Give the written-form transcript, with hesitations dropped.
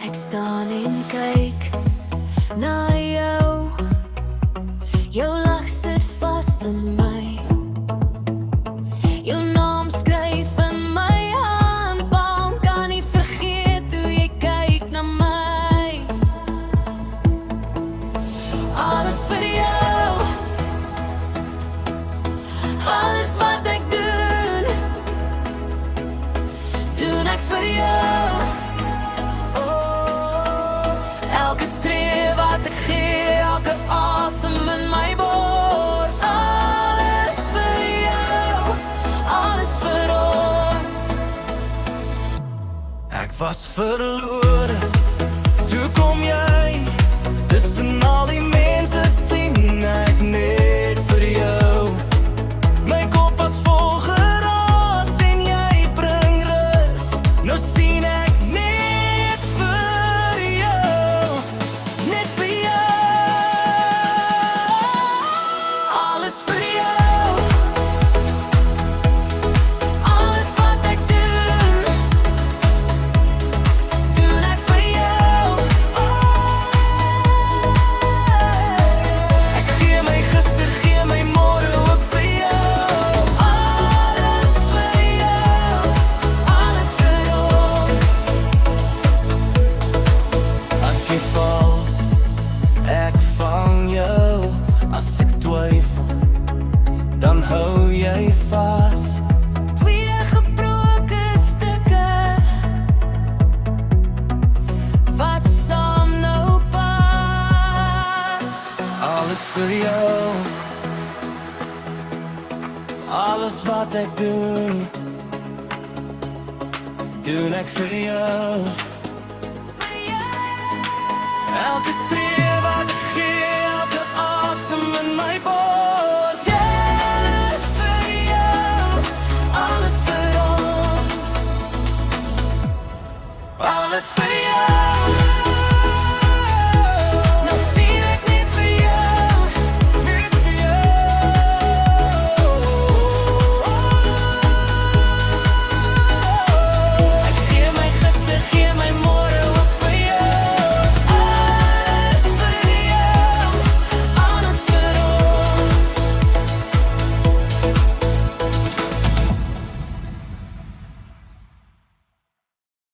Ek staan en kyk na jou. Jou lag sit vas in my. Jou naam skryf in my handpalm. Kan nie vergeet hoe jy kyk na my. Alles vir jou. Alles wat ek doen, doen ek vir jou. Elke tree wat ek gee, elke asem in my bors. Alles vir jou, alles vir ons. Ek was verlore, toe kom jy. Tussen al die mense sien ek net vir jou. My kop was vol geraas en jy bring rus. Nou sien ek net vir jou. Net vir jou. Alles vir jou. Alles wat ek doen, doen ek vir jou. Ek gee my gister, gee my môre ook vir jou. Alles vir jou, alles vir ons. As jy val, ek vang jou. As ek twyfel, dan hou jy vas. Twee gebroke stukke wat saam nou pas. Alles vir jou. Alles wat ek doen ek vir jou. Elke tree